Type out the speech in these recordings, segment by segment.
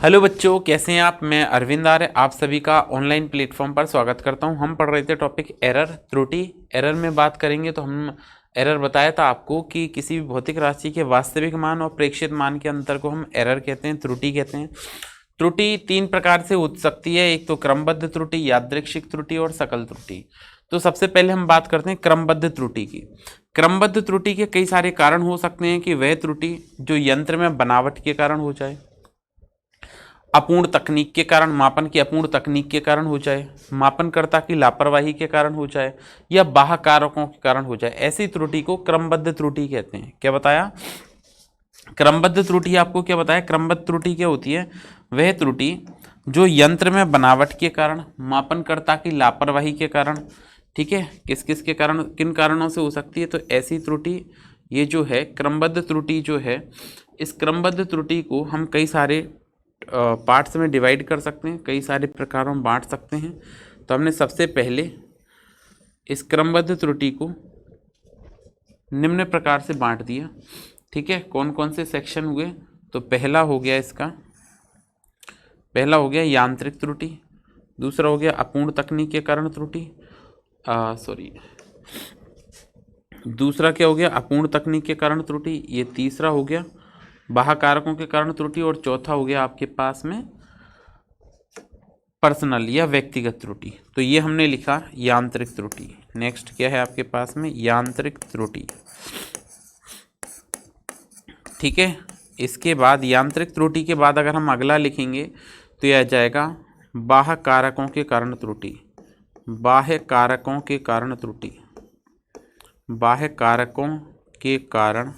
Hello बच्चों, कैसे हैं आप। मैं अरविंद आर्य आप सभी का ऑनलाइन प्लेटफॉर्म पर स्वागत करता हूं। हम पढ़ रहे थे टॉपिक एरर, त्रुटि। एरर में बात करेंगे तो हम एरर बताया था आपको कि किसी भी भौतिक राशि के वास्तविक मान और प्रेक्षित मान के अंतर को हम एरर कहते हैं, त्रुटि कहते हैं। त्रुटि तीन प्रकार से हो सकती है, एक तो क्रमबद्ध त्रुटि, यादृच्छिक त्रुटि और सकल त्रुटि। तो सबसे पहले हम बात करते हैं क्रमबद्ध त्रुटि की। क्रमबद्ध त्रुटि के कई सारे कारण हो सकते हैं कि वह त्रुटि जो यंत्र में बनावट के कारण हो जाए, अपूर्ण तकनीक के कारण, मापन की अपूर्ण तकनीक के कारण हो जाए, मापनकर्ता की लापरवाही के कारण हो जाए, या बाह्य कारकों के कारण हो जाए, ऐसी त्रुटि को क्रमबद्ध त्रुटि कहते हैं। क्या बताया? क्रमबद्ध त्रुटि आपको क्या बताया? क्रमबद्ध त्रुटि क्या होती है? वह त्रुटि जो यंत्र में बनावट के कारण, मापनकर्ता की लापरवाही के कारण, ठीक है, किस किस के कारण, किन कारणों से हो सकती है। तो ऐसी त्रुटि ये जो है क्रमबद्ध त्रुटि जो है, इस क्रमबद्ध त्रुटि को हम कई सारे पार्ट्स में डिवाइड कर सकते हैं, कई सारे प्रकारों में बांट सकते हैं। तो हमने सबसे पहले इस क्रमबद्ध त्रुटि को निम्न प्रकार से बांट दिया, ठीक है। कौन कौन से सेक्शन हुए? तो पहला हो गया यांत्रिक त्रुटि, दूसरा हो गया अपूर्ण तकनीक के कारण त्रुटि, दूसरा क्या हो गया? अपूर्ण तकनीक के कारण त्रुटि। ये तीसरा हो गया बाह्य कारकों के कारण त्रुटि, और चौथा हो गया आपके पास में पर्सनल या व्यक्तिगत त्रुटि। तो ये हमने लिखा यांत्रिक त्रुटि। नेक्स्ट क्या है आपके पास में? यांत्रिक त्रुटि, ठीक है। इसके बाद यांत्रिक त्रुटि के बाद अगर हम अगला लिखेंगे तो यह आ जाएगा बाह्य कारकों के कारण त्रुटि, बाह्य कारकों के कारण त्रुटि, बाह्य कारकों के कारण,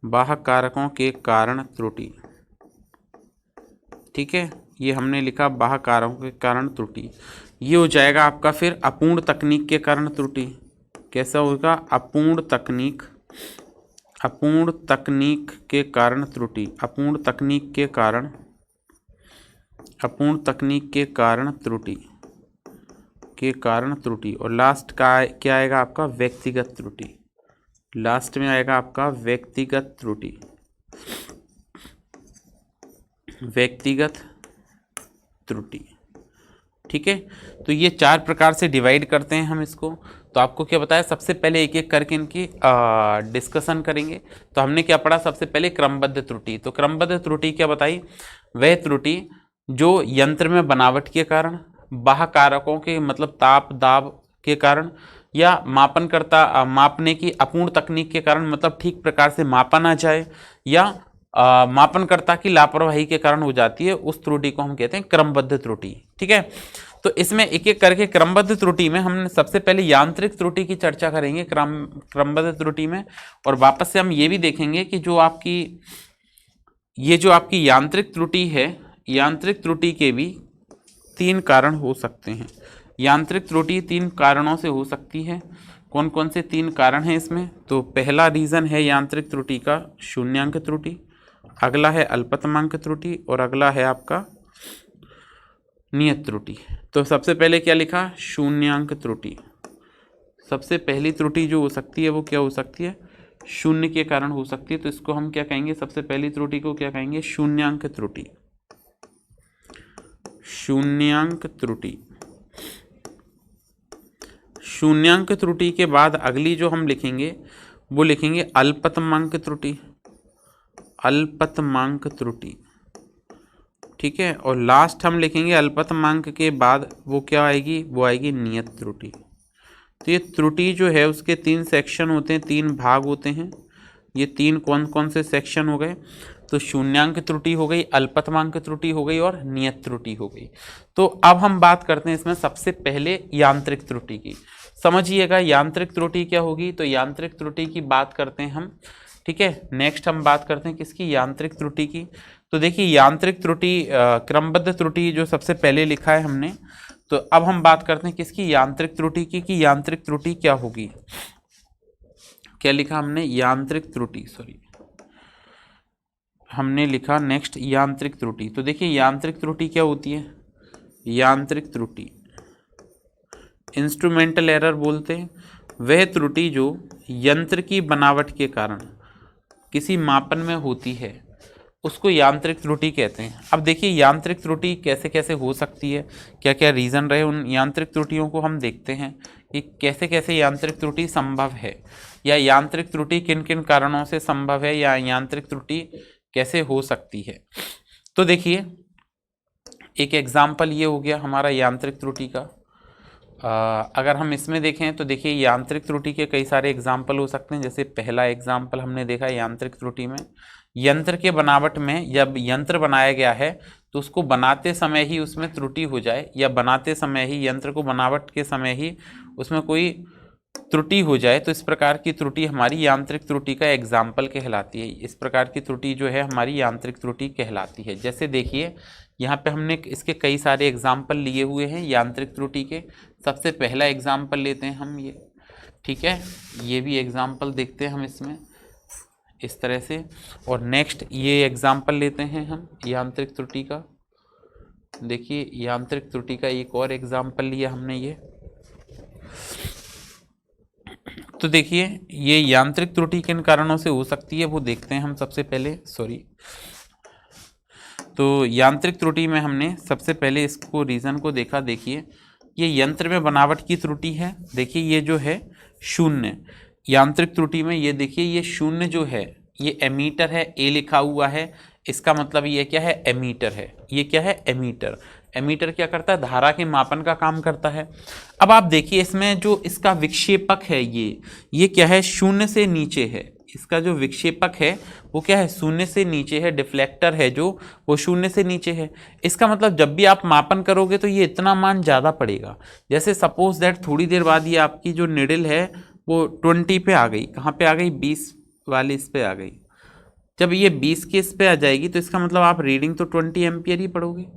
बाह्य कारकों के कारण त्रुटि, ठीक है। ये हमने लिखा बाह्य कारकों के कारण त्रुटि। ये हो जाएगा आपका फिर अपूर्ण तकनीक के कारण त्रुटि। कैसा होगा? अपूर्ण तकनीक, अपूर्ण तकनीक के कारण त्रुटि, अपूर्ण तकनीक के कारण, अपूर्ण तकनीक के कारण त्रुटि, के कारण त्रुटि। और लास्ट का क्या आएगा आपका? व्यक्तिगत त्रुटि। लास्ट में आएगा आपका व्यक्तिगत त्रुटि, व्यक्तिगत त्रुटि, ठीक है। तो ये चार प्रकार से डिवाइड करते हैं हम इसको। तो आपको क्या बताया? सबसे पहले एक एक करके इनकी डिस्कशन करेंगे। तो हमने क्या पढ़ा? सबसे पहले क्रमबद्ध त्रुटि। तो क्रमबद्ध त्रुटि क्या बताई? वह त्रुटि जो यंत्र में बनावट के कारण, बाह्य कारकों के मतलब ताप दाब के कारण, या मापनकर्ता मापने की अपूर्ण तकनीक के कारण, मतलब ठीक प्रकार से मापा ना जाए, या मापनकर्ता की लापरवाही के कारण हो जाती है, उस त्रुटि को हम कहते हैं क्रमबद्ध त्रुटि, ठीक है। तो इसमें एक एक करके क्रमबद्ध त्रुटि में हम सबसे पहले यांत्रिक त्रुटि की चर्चा करेंगे क्रमबद्ध त्रुटि में। और वापस से हम ये भी देखेंगे कि जो आपकी ये जो आपकी यांत्रिक त्रुटि है, यांत्रिक त्रुटि के भी तीन कारण हो सकते हैं। यांत्रिक त्रुटि तीन कारणों से हो सकती है। कौन कौन से तीन कारण हैं इसमें? तो पहला रीजन है यांत्रिक त्रुटि का शून्यांक त्रुटि, अगला है अल्पतमांक त्रुटि, और अगला है आपका नियत त्रुटि। तो सबसे पहले क्या लिखा? शून्यांक त्रुटि। सबसे पहली त्रुटि जो हो सकती है वो क्या हो सकती है? शून्य के कारण हो सकती है। तो इसको हम क्या कहेंगे? सबसे पहली त्रुटि को क्या कहेंगे? शून्यांक त्रुटि, शून्यांक त्रुटि। शून्यांक त्रुटि के बाद अगली जो हम लिखेंगे वो लिखेंगे अल्पतमांक त्रुटि, अल्पतमांक त्रुटि, ठीक है। और लास्ट हम लिखेंगे अल्पतमांक के बाद वो क्या आएगी? वो आएगी नियत त्रुटि। तो ये त्रुटि जो है उसके तीन सेक्शन होते हैं, तीन भाग होते हैं। ये तीन कौन कौन से सेक्शन हो गए? तो शून्यांक त्रुटि हो गई, अल्पतमांक त्रुटि हो गई, और नियत त्रुटि हो गई। तो अब हम बात करते हैं इसमें सबसे पहले यांत्रिक त्रुटि की। समझिएगा यांत्रिक त्रुटि क्या होगी। तो यांत्रिक त्रुटि की बात करते हैं हम, ठीक है। नेक्स्ट हम बात करते हैं किसकी? यांत्रिक त्रुटि की। तो देखिए यांत्रिक त्रुटि, क्रमबद्ध त्रुटि जो सबसे पहले लिखा है हमने। तो अब हम बात करते हैं किसकी? यांत्रिक त्रुटि की, कि यांत्रिक त्रुटि क्या होगी। क्या लिखा हमने? यांत्रिक त्रुटि, सॉरी हमने लिखा नेक्स्ट यांत्रिक त्रुटि। तो देखिए यांत्रिक त्रुटि क्या होती है? यांत्रिक त्रुटि इंस्ट्रूमेंटल एरर बोलते हैं। वह त्रुटि जो यंत्र की बनावट के कारण किसी मापन में होती है, उसको यांत्रिक त्रुटि कहते हैं। अब देखिए यांत्रिक त्रुटि कैसे कैसे हो सकती है, क्या क्या रीज़न रहे उन यांत्रिक त्रुटियों को हम देखते हैं कि कैसे कैसे यांत्रिक त्रुटि संभव है, या यांत्रिक त्रुटि किन किन कारणों से संभव है, या यांत्रिक त्रुटि कैसे हो सकती है। तो देखिए एक एग्जाम्पल ये हो गया हमारा यांत्रिक त्रुटि का। अगर हम इसमें देखें तो देखिए यांत्रिक त्रुटि के कई सारे एग्जाम्पल हो सकते हैं। जैसे पहला एग्जाम्पल हमने देखा यांत्रिक त्रुटि में, यंत्र के बनावट में जब यंत्र बनाया गया है तो उसको बनाते समय ही उसमें त्रुटि हो जाए, या बनाते समय ही यंत्र को बनावट के समय ही उसमें कोई त्रुटि हो जाए, तो इस प्रकार की त्रुटि हमारी यांत्रिक त्रुटि का एग्जाम्पल कहलाती है। इस प्रकार की त्रुटि जो है हमारी यांत्रिक त्रुटि कहलाती है। जैसे देखिए यहाँ पे हमने इसके कई सारे एग्जाम्पल लिए हुए हैं यांत्रिक त्रुटि के। सबसे पहला एग्जाम्पल लेते हैं हम ये, ठीक है, ये भी एग्जाम्पल देखते हैं हम इसमें इस तरह से। और नेक्स्ट ये एग्जाम्पल लेते हैं हम यांत्रिक त्रुटि का। देखिए यांत्रिक त्रुटि का एक और एग्जाम्पल लिया हमने ये। तो देखिए ये यांत्रिक त्रुटि किन कारणों से हो सकती है वो देखते हैं हम सबसे पहले। तो यांत्रिक त्रुटि में हमने सबसे पहले इसको रीज़न को देखा। देखिए ये यंत्र में बनावट की त्रुटि है। देखिए ये जो है शून्य, यांत्रिक त्रुटि में ये देखिए ये शून्य जो है ये एमीटर है, ए लिखा हुआ है, इसका मतलब ये क्या है, एमीटर है। ये क्या है, एमीटर। एमीटर क्या करता है, धारा के मापन का काम करता है। अब आप देखिए इसमें जो इसका विक्षेपक है ये क्या है, शून्य से नीचे है। इसका जो विक्षेपक है वो क्या है, शून्य से नीचे है। डिफ्लेक्टर है जो वो शून्य से नीचे है। इसका मतलब जब भी आप मापन करोगे तो ये इतना मान ज़्यादा पड़ेगा। जैसे सपोज दैट थोड़ी देर बाद ये आपकी जो निडल है वो 20 पे आ गई। कहाँ पे आ गई, 20 वाली इस पे आ गई। जब ये 20 के इस पे आ जाएगी तो इसका मतलब आप रीडिंग तो 20 एम्पियर ही पढ़ोगे।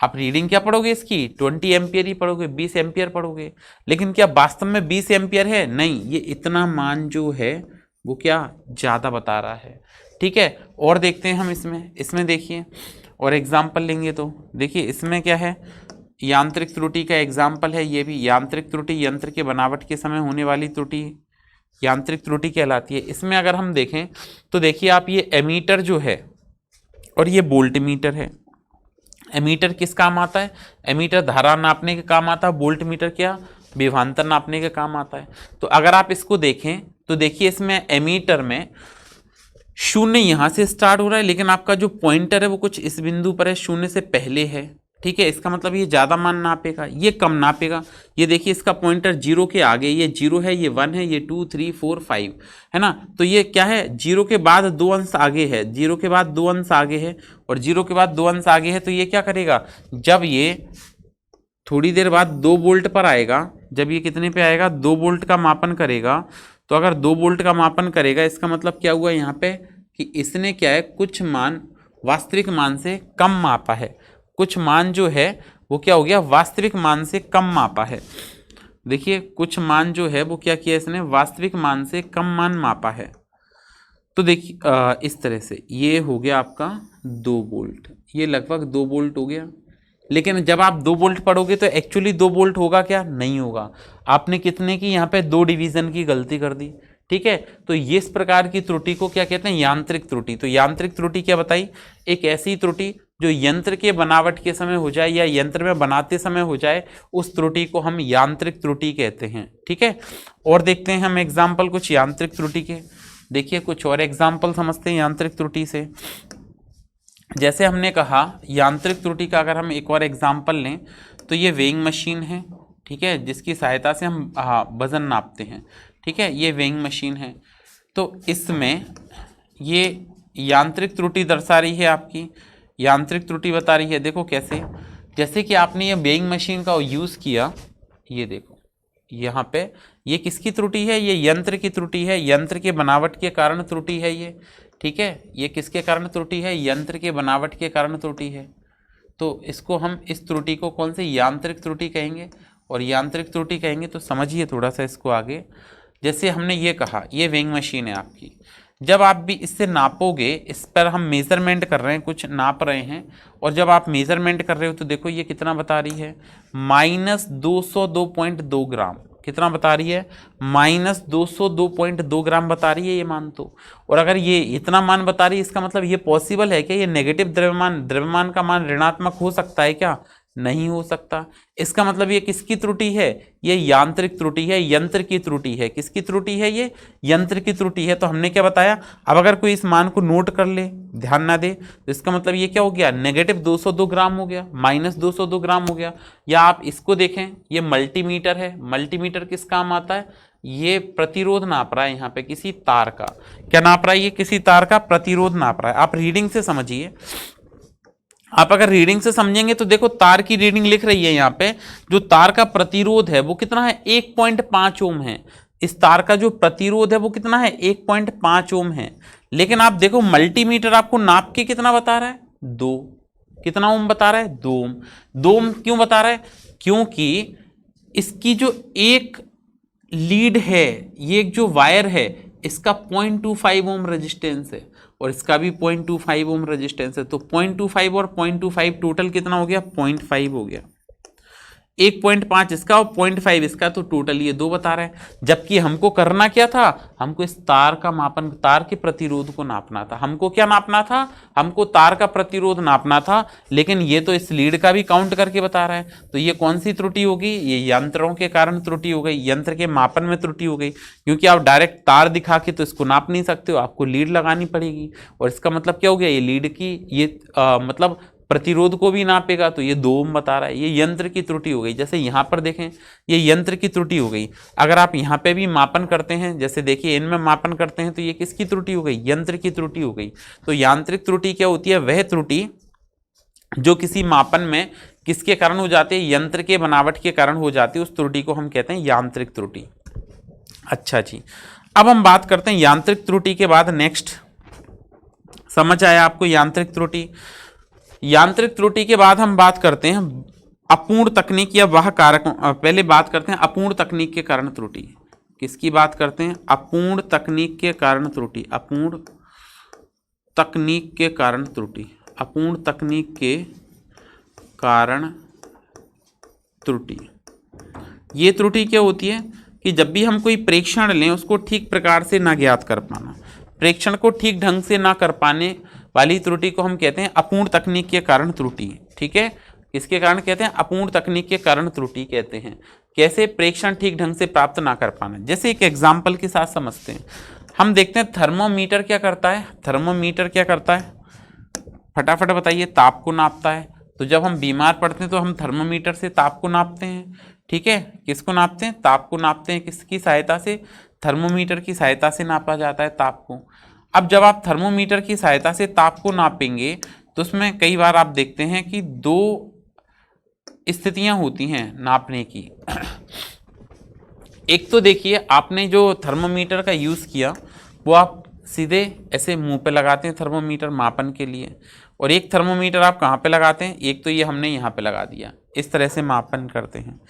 आप रीडिंग क्या पढ़ोगे इसकी, 20 एम्पियर ही पढ़ोगे, 20 एम्पियर पढ़ोगे। लेकिन क्या वास्तव में 20 एम्पियर है, नहीं, ये इतना मान जो है वो क्या ज़्यादा बता रहा है। ठीक है, और देखते हैं हम इसमें देखिए और एग्जाम्पल लेंगे तो देखिए इसमें क्या है, यांत्रिक त्रुटि का एग्जाम्पल है ये भी। यांत्रिक त्रुटि यंत्र के बनावट के समय होने वाली त्रुटि यांत्रिक त्रुटि कहलाती है। इसमें अगर हम देखें तो देखिए आप ये एमीटर जो है और ये वोल्ट मीटर है। एमीटर किस काम आता है, एमीटर धारा नापने के काम आता है। वोल्ट मीटर क्या, विभवांतर नापने के काम आता है। तो अगर आप इसको देखें तो देखिए इसमें एमीटर में शून्य यहाँ से स्टार्ट हो रहा है, लेकिन आपका जो पॉइंटर है वो कुछ इस बिंदु पर है, शून्य से पहले है। ठीक है, इसका मतलब ये ज़्यादा मान नापेगा, ये कम नापेगा। ये देखिए इसका पॉइंटर 0 के आगे, ये 0 है, ये 1 है, ये 2 3 4 5 है ना। तो ये क्या है, 0 के बाद 2 अंश आगे है, 0 के बाद 2 अंश आगे है, और 0 के बाद 2 अंश आगे है। तो ये क्या करेगा, जब ये थोड़ी देर बाद 2 वोल्ट पर आएगा, जब ये कितने पे आएगा, 2 वोल्ट का मापन करेगा। तो अगर 2 वोल्ट का मापन करेगा इसका मतलब क्या हुआ यहाँ पे कि इसने क्या है, कुछ मान वास्तविक मान से कम मापा है। कुछ मान जो है वो क्या हो गया, वास्तविक मान से कम मापा है। देखिए कुछ मान जो है वो क्या किया इसने, वास्तविक मान से कम मान मापा है। तो देखिए इस तरह से ये हो गया आपका 2 वोल्ट, ये लगभग 2 वोल्ट हो गया। लेकिन जब आप 2 वोल्ट पढ़ोगे तो एक्चुअली 2 वोल्ट होगा क्या, नहीं होगा। आपने कितने की यहाँ पे 2 डिवीजन की गलती कर दी। ठीक है, तो ये इस प्रकार की त्रुटि को क्या कहते हैं, यांत्रिक त्रुटि। तो यांत्रिक त्रुटि क्या बताई, एक ऐसी त्रुटि जो यंत्र के बनावट के समय हो जाए या यंत्र में बनाते समय हो जाए, उस त्रुटि को हम यांत्रिक त्रुटि कहते हैं। ठीक है, और देखते हैं हम एग्जाम्पल कुछ यांत्रिक त्रुटि के। देखिए कुछ और एग्जाम्पल समझते हैं यांत्रिक त्रुटि से। जैसे हमने कहा यांत्रिक त्रुटि का अगर हम एक और एग्जाम्पल लें तो ये वेइंग मशीन है। ठीक है, जिसकी सहायता से हम वजन नापते हैं। ठीक है, ये वेइंग मशीन है। तो इसमें ये यांत्रिक त्रुटि दर्शा रही है, आपकी यांत्रिक त्रुटि बता रही है। देखो कैसे, जैसे कि आपने ये वेइंग मशीन का यूज़ किया, ये देखो यहाँ पे ये किसकी त्रुटि है, ये यंत्र की त्रुटि है, यंत्र के बनावट के कारण त्रुटि है ये। ठीक है, ये किसके कारण त्रुटि है, यंत्र के बनावट के कारण त्रुटि है। तो इसको हम इस त्रुटि को कौन से यांत्रिक त्रुटि कहेंगे, और यांत्रिक त्रुटि कहेंगे तो समझिए थोड़ा सा इसको आगे। जैसे हमने ये कहा ये वेइंग मशीन है आपकी, जब आप भी इससे नापोगे, इस पर हम मेज़रमेंट कर रहे हैं, कुछ नाप रहे हैं, और जब आप मेज़रमेंट कर रहे हो तो देखो ये कितना बता रही है, -202.2 ग्राम। कितना बता रही है, -202.2 ग्राम बता रही है ये मान तो। और अगर ये इतना मान बता रही है, इसका मतलब ये पॉसिबल है क्या, ये नेगेटिव द्रव्यमान का मान ऋणात्मक हो सकता है क्या, नहीं हो सकता। इसका मतलब ये किसकी त्रुटि है, ये यांत्रिक त्रुटि है, यंत्र की त्रुटि है। किसकी त्रुटि है, ये यंत्र की त्रुटि है। तो हमने क्या बताया, अब अगर कोई इस मान को नोट कर ले, ध्यान ना दे, तो इसका मतलब ये क्या हो गया, -202 ग्राम हो गया, -202 ग्राम हो गया। या आप इसको देखें, ये मल्टीमीटर है। मल्टीमीटर किस काम आता है, ये प्रतिरोध नाप रहा है यहाँ पे किसी तार का। क्या नाप रहा है, ये किसी तार का प्रतिरोध नाप रहा है। आप रीडिंग से समझिए, आप अगर रीडिंग से समझेंगे तो देखो तार की रीडिंग लिख रही है यहाँ पे, जो तार का प्रतिरोध है वो कितना है, 1.5 ओम है। इस तार का जो प्रतिरोध है वो कितना है, 1.5 ओम है। लेकिन आप देखो मल्टीमीटर आपको नाप के कितना बता रहा है, 2। कितना ओम बता रहा है, 2 ओम। 2 ओम क्यों बता रहा है, क्योंकि इसकी जो एक लीड है, ये एक जो वायर है, इसका 0.25 ओम रेजिस्टेंस है और इसका भी 0.25 ओम रेजिस्टेंस है। तो 0.25 और 0.25 टोटल कितना हो गया, 0.5 हो गया। 1.5 इसका और 0.5 इसका, तो टोटल ये 2 बता रहे हैं। जबकि हमको करना क्या था, हमको इस तार का मापन, तार के प्रतिरोध को नापना था। हमको क्या नापना था, हमको तार का प्रतिरोध नापना था। लेकिन ये तो इस लीड का भी काउंट करके बता रहा है। तो ये कौन सी त्रुटि होगी, ये यंत्रों के कारण त्रुटि हो गई, यंत्र के मापन में त्रुटि हो गई। क्योंकि आप डायरेक्ट तार दिखा के तो इसको नाप नहीं सकते हो, आपको लीड लगानी पड़ेगी। और इसका मतलब क्या हो गया, ये लीड की ये मतलब प्रतिरोध को भी नापेगा, तो ये 2 ओम बता रहा है। ये यंत्र की त्रुटि हो गई। जैसे यहाँ पर देखें, ये यंत्र की त्रुटि हो गई। अगर आप यहाँ पे भी मापन करते हैं, जैसे देखिए इनमें मापन करते हैं, तो ये किसकी त्रुटि हो गई, यंत्र की त्रुटि हो गई। तो यांत्रिक त्रुटि क्या होती है, वह त्रुटि जो किसी मापन में किसके कारण हो जाती है, यंत्र के बनावट के कारण हो जाती है, उस त्रुटि को हम कहते हैं यांत्रिक त्रुटि। अच्छा जी, अब हम बात करते हैं यांत्रिक त्रुटि के बाद नेक्स्ट, समझ आया आपको यांत्रिक त्रुटि। यांत्रिक त्रुटि के बाद हम बात करते हैं अपूर्ण तकनीक या वह कारक। पहले बात करते हैं अपूर्ण तकनीक के कारण त्रुटि। किसकी बात करते हैं, अपूर्ण तकनीक के कारण त्रुटि। अपूर्ण तकनीक के कारण त्रुटि, अपूर्ण तकनीक के कारण त्रुटि। ये त्रुटि क्या होती है कि जब भी हम कोई प्रेक्षण लें, उसको ठीक प्रकार से ना ज्ञात कर पाना, प्रेक्षण को ठीक ढंग से ना कर पाने वाली त्रुटि को हम कहते हैं अपूर्ण तकनीक के कारण त्रुटि। ठीक है, किसके कारण कहते हैं, अपूर्ण तकनीक के कारण त्रुटि कहते हैं। कैसे, प्रेक्षण ठीक ढंग से प्राप्त ना कर पाना। जैसे एक एग्जाम्पल के साथ समझते हैं, हम देखते हैं थर्मोमीटर क्या करता है। थर्मोमीटर क्या करता है, फटाफट बताइए, ताप को नापता है। तो जब हम बीमार पड़ते हैं तो हम थर्मोमीटर से ताप को नापते हैं। ठीक है, किसको नापते हैं, ताप को नापते हैं। किसकी सहायता से, थर्मोमीटर की सहायता से नापा जाता है ताप को। अब जब आप थर्मोमीटर की सहायता से ताप को नापेंगे, तो उसमें कई बार आप देखते हैं कि 2 स्थितियां होती हैं नापने की। एक तो देखिए, आपने जो थर्मोमीटर का यूज़ किया वो आप सीधे ऐसे मुंह पे लगाते हैं थर्मोमीटर मापन के लिए, और एक थर्मोमीटर आप कहाँ पे लगाते हैं, एक तो ये हमने यहाँ पे लगा दिया, इस तरह से मापन करते हैं।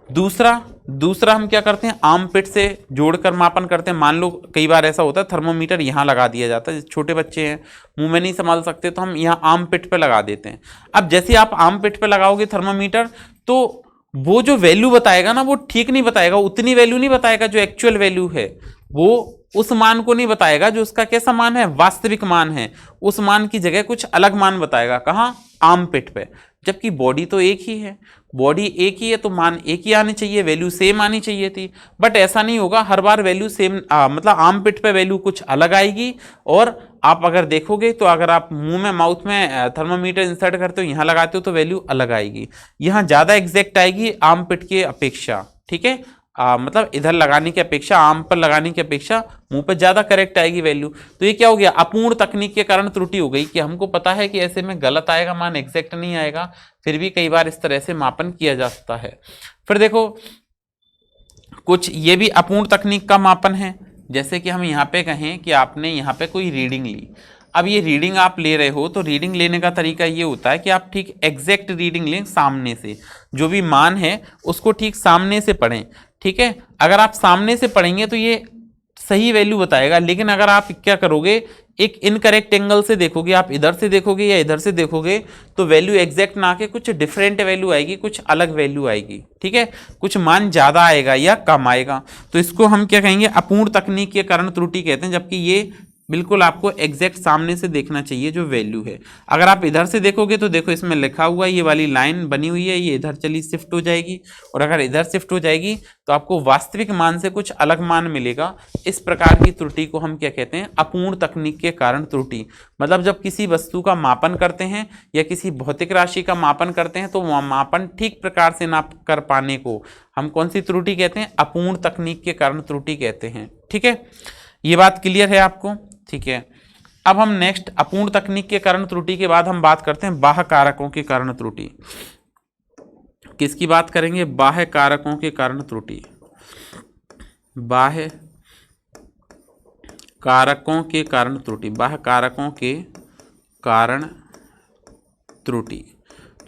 दूसरा हम क्या करते हैं, आर्म पिट से जोड़कर मापन करते हैं। मान लो कई बार ऐसा होता है थर्मोमीटर यहाँ लगा दिया जाता है, छोटे बच्चे हैं मुंह में नहीं संभाल सकते, तो हम यहाँ आर्म पिट पे लगा देते हैं। अब जैसे आप आर्म पिट पे लगाओगे थर्मोमीटर, तो वो जो वैल्यू बताएगा ना, वो ठीक नहीं बताएगा, उतनी वैल्यू नहीं बताएगा जो एक्चुअल वैल्यू है। वो उस मान को नहीं बताएगा जो उसका कैसा मान है, वास्तविक मान है। उस मान की जगह कुछ अलग मान बताएगा। कहाँ, आर्म पिट पे। जबकि बॉडी तो एक ही है, बॉडी एक ही है, तो मान एक ही आनी चाहिए, वैल्यू सेम आनी चाहिए थी। बट ऐसा नहीं होगा, हर बार वैल्यू सेम, मतलब आर्म पिट पे वैल्यू कुछ अलग आएगी। और आप अगर देखोगे तो अगर आप मुंह में, माउथ में थर्मोमीटर इंसर्ट करते हो, यहाँ लगाते हो, तो वैल्यू अलग आएगी। यहाँ ज़्यादा एग्जैक्ट आएगी आर्म पिट की अपेक्षा। ठीक है, मतलब इधर लगाने की अपेक्षा, आर्म पर लगाने की अपेक्षा मुंह पर ज़्यादा करेक्ट आएगी वैल्यू। तो ये क्या हो गया, अपूर्ण तकनीक के कारण त्रुटि हो गई, कि हमको पता है कि ऐसे में गलत आएगा, मान एग्जैक्ट नहीं आएगा, फिर भी कई बार इस तरह से मापन किया जा सकता है। फिर देखो, कुछ ये भी अपूर्ण तकनीक का मापन है। जैसे कि हम यहाँ पे कहें कि आपने यहाँ पे कोई रीडिंग ली। अब ये रीडिंग आप ले रहे हो, तो रीडिंग लेने का तरीका ये होता है कि आप ठीक एग्जैक्ट रीडिंग लें सामने से, जो भी मान है उसको ठीक सामने से पढ़ें। ठीक है, अगर आप सामने से पढ़ेंगे तो ये सही वैल्यू बताएगा। लेकिन अगर आप क्या करोगे, एक इनकरेक्ट एंगल से देखोगे, आप इधर से देखोगे या इधर से देखोगे तो वैल्यू एग्जैक्ट ना आके कुछ डिफरेंट वैल्यू आएगी, कुछ अलग वैल्यू आएगी, ठीक है, कुछ मान ज्यादा आएगा या कम आएगा। तो इसको हम क्या कहेंगे, अपूर्ण तकनीक के कारण त्रुटि कहते हैं, जबकि ये बिल्कुल आपको एग्जैक्ट सामने से देखना चाहिए जो वैल्यू है। अगर आप इधर से देखोगे तो देखो इसमें लिखा हुआ है, ये वाली लाइन बनी हुई है, ये इधर चली शिफ्ट हो जाएगी, और अगर इधर शिफ्ट हो जाएगी तो आपको वास्तविक मान से कुछ अलग मान मिलेगा। इस प्रकार की त्रुटि को हम क्या कहते हैं, अपूर्ण तकनीक के कारण त्रुटि। मतलब जब किसी वस्तु का मापन करते हैं या किसी भौतिक राशि का मापन करते हैं तो मापन ठीक प्रकार से ना कर पाने को हम कौन सी त्रुटि कहते हैं, अपूर्ण तकनीक के कारण त्रुटि कहते हैं। ठीक है, ये बात क्लियर है आपको? ठीक है, अब हम नेक्स्ट अपूर्ण तकनीक के कारण त्रुटि के बाद हम बात करते हैं बाह्य कारकों के कारण त्रुटि। किसकी बात करेंगे, बाह्य कारकों के कारण त्रुटि। बाह्य कारकों के कारण त्रुटि, बाह्य कारकों के कारण त्रुटि।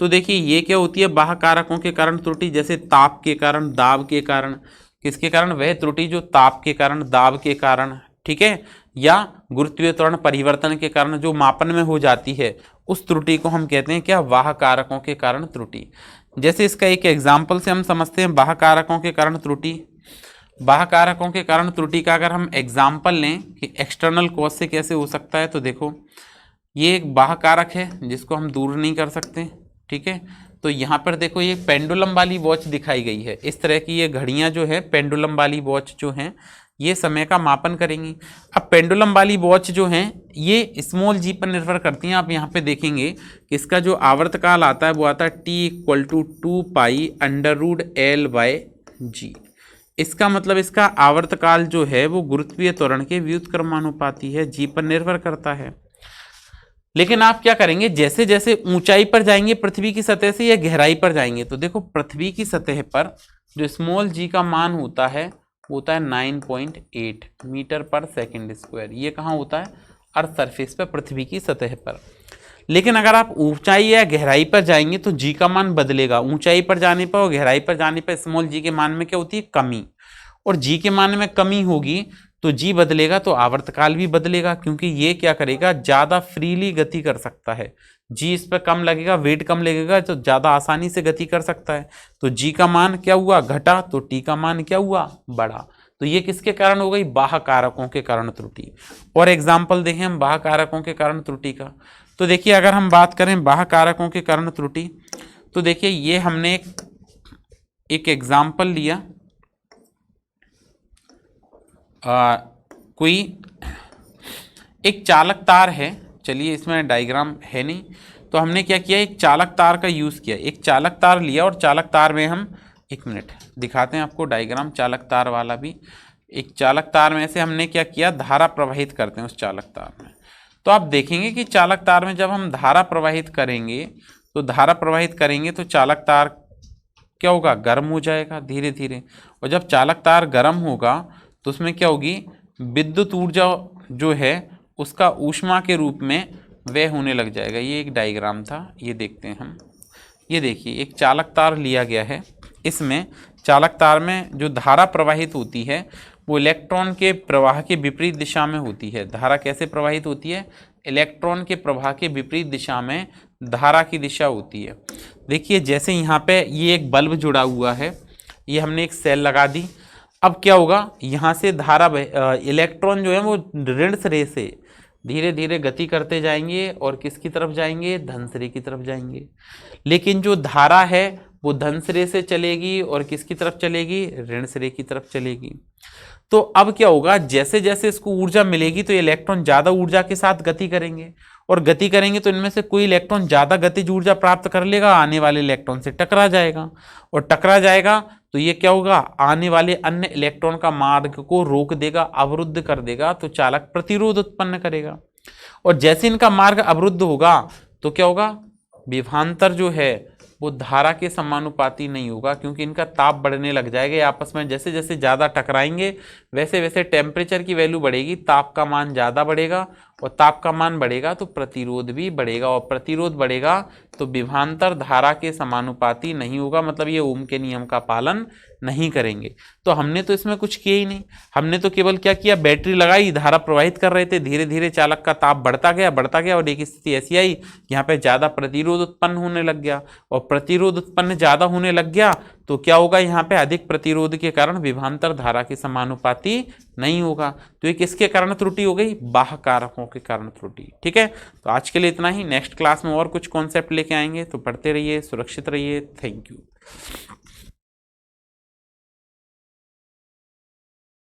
तो देखिए ये क्या होती है बाह्य कारकों के कारण त्रुटि, जैसे ताप के कारण, दाब के कारण। किसके कारण, वह त्रुटि जो ताप के कारण, दाब के कारण, ठीक है, या गुरुत्वीय त्वरण परिवर्तन के कारण जो मापन में हो जाती है, उस त्रुटि को हम कहते हैं क्या, बाह्य कारकों के कारण त्रुटि। जैसे इसका एक एग्जाम्पल से हम समझते हैं बाह्य कारकों के कारण त्रुटि। बाह्य कारकों के कारण त्रुटि का अगर हम एग्जाम्पल लें कि एक्सटर्नल कॉज से कैसे हो सकता है, तो देखो ये एक बाह्य कारक है जिसको हम दूर नहीं कर सकते, ठीक है। तो यहाँ पर देखो ये पेंडुलम वाली वॉच दिखाई गई है, इस तरह की ये घड़ियाँ जो है पेंडुलम वाली वॉच जो हैं ये समय का मापन करेंगी। अब पेंडुलम वाली वॉच जो हैं ये स्मॉल जी पर निर्भर करती हैं। आप यहाँ पे देखेंगे कि इसका जो आवर्तकाल आता है वो आता है T=2π√L/g। इसका मतलब इसका आवर्तकाल जो है वो गुरुत्वीय त्वरण के व्युत्क्रमानुपाती है, जी पर निर्भर करता है। लेकिन आप क्या करेंगे, जैसे जैसे ऊंचाई पर जाएंगे पृथ्वी की सतह से या गहराई पर जाएंगे, तो देखो पृथ्वी की सतह पर जो स्मॉल जी का मान होता है वो होता है 9.8 मीटर पर सेकंड स्क्वायर। ये कहाँ होता है, अर्थ सरफेस पर, पृथ्वी की सतह पर। लेकिन अगर आप ऊंचाई या गहराई पर जाएंगे तो जी का मान बदलेगा। ऊंचाई पर जाने पर और गहराई पर जाने पर स्मॉल जी के मान में क्या होती है, कमी, और जी के मान में कमी होगी तो जी बदलेगा तो आवर्तकाल भी बदलेगा, क्योंकि ये क्या करेगा, ज़्यादा फ्रीली गति कर सकता है। जी इस पर कम लगेगा, वेट कम लगेगा तो ज़्यादा आसानी से गति कर सकता है। तो जी का मान क्या हुआ, घटा, तो टी का मान क्या हुआ, बढ़ा। तो ये किसके कारण हो गई, बाह्य कारकों के कारण त्रुटि। और एग्जाम्पल देखें हम बाह्य कारकों के कारण त्रुटि का, तो देखिए अगर हम बात करें बाह्य कारकों के कारण त्रुटि, तो देखिए ये हमने एक एग्जाम्पल लिया, कोई एक चालक तार है, चलिए इसमें डायग्राम है नहीं, तो हमने क्या किया, एक चालक तार का यूज़ किया। एक चालक तार लिया और चालक तार में हम, एक मिनट दिखाते हैं आपको डायग्राम चालक तार वाला भी। एक चालक तार में से हमने क्या किया, धारा प्रवाहित करते हैं उस चालक तार में। तो आप देखेंगे कि चालक तार में जब हम धारा प्रवाहित करेंगे तो धारा प्रवाहित करेंगे तो चालक तार क्या होगा, गर्म हो जाएगा धीरे धीरे। और जब चालक तार गर्म होगा तो उसमें क्या होगी, विद्युत ऊर्जा जो है उसका ऊष्मा के रूप में व्यय होने लग जाएगा। ये एक डायग्राम था, ये देखते हैं हम। ये देखिए एक चालक तार लिया गया है, इसमें चालक तार में जो धारा प्रवाहित होती है वो इलेक्ट्रॉन के प्रवाह के विपरीत दिशा में होती है। धारा कैसे प्रवाहित होती है, इलेक्ट्रॉन के प्रवाह के विपरीत दिशा में धारा की दिशा होती है। देखिए जैसे यहाँ पे ये एक बल्ब जुड़ा हुआ है, ये हमने एक सेल लगा दी। अब क्या होगा, यहाँ से धारा इलेक्ट्रॉन जो है वो ऋण सिरे से धीरे धीरे गति करते जाएंगे और किसकी तरफ जाएंगे, धन सिरे की तरफ जाएंगे। लेकिन जो धारा है वो धन सिरे से चलेगी और किसकी तरफ चलेगी, ऋण सिरे की तरफ चलेगी। तो अब क्या होगा, जैसे जैसे इसको ऊर्जा मिलेगी तो इलेक्ट्रॉन ज़्यादा ऊर्जा के साथ गति करेंगे, और गति करेंगे तो इनमें से कोई इलेक्ट्रॉन ज़्यादा गतिज ऊर्जा प्राप्त कर लेगा, आने वाले इलेक्ट्रॉन से टकरा जाएगा, और टकरा जाएगा तो ये क्या होगा, आने वाले अन्य इलेक्ट्रॉन का मार्ग को रोक देगा, अवरुद्ध कर देगा, तो चालक प्रतिरोध उत्पन्न करेगा। और जैसे इनका मार्ग अवरुद्ध होगा तो क्या होगा, विभवांतर जो है वो धारा के समानुपाती नहीं होगा, क्योंकि इनका ताप बढ़ने लग जाएगा आपस में। जैसे जैसे ज़्यादा टकराएंगे वैसे वैसे टेम्परेचर की वैल्यू बढ़ेगी, ताप का मान ज़्यादा बढ़ेगा और ताप का मान बढ़ेगा तो प्रतिरोध भी बढ़ेगा, और प्रतिरोध बढ़ेगा तो विभवांतर धारा के समानुपाती नहीं होगा, मतलब ये ओम के नियम का पालन नहीं करेंगे। तो हमने तो इसमें कुछ किया ही नहीं, हमने तो केवल क्या किया, बैटरी लगाई, धारा प्रवाहित कर रहे थे, धीरे धीरे चालक का ताप बढ़ता गया और एक स्थिति ऐसी आई यहाँ पे ज्यादा प्रतिरोध उत्पन्न होने लग गया, और प्रतिरोध उत्पन्न ज्यादा होने लग गया तो क्या होगा, यहाँ पे अधिक प्रतिरोध के कारण विभवांतर धारा के समानुपाती नहीं होगा। तो ये किसके कारण त्रुटि हो गई, बाह्य कारकों के कारण त्रुटि। ठीक है, तो आज के लिए इतना ही, नेक्स्ट क्लास में और कुछ कॉन्सेप्ट लेके आएंगे, तो पढ़ते रहिए, सुरक्षित रहिए, थैंक यू।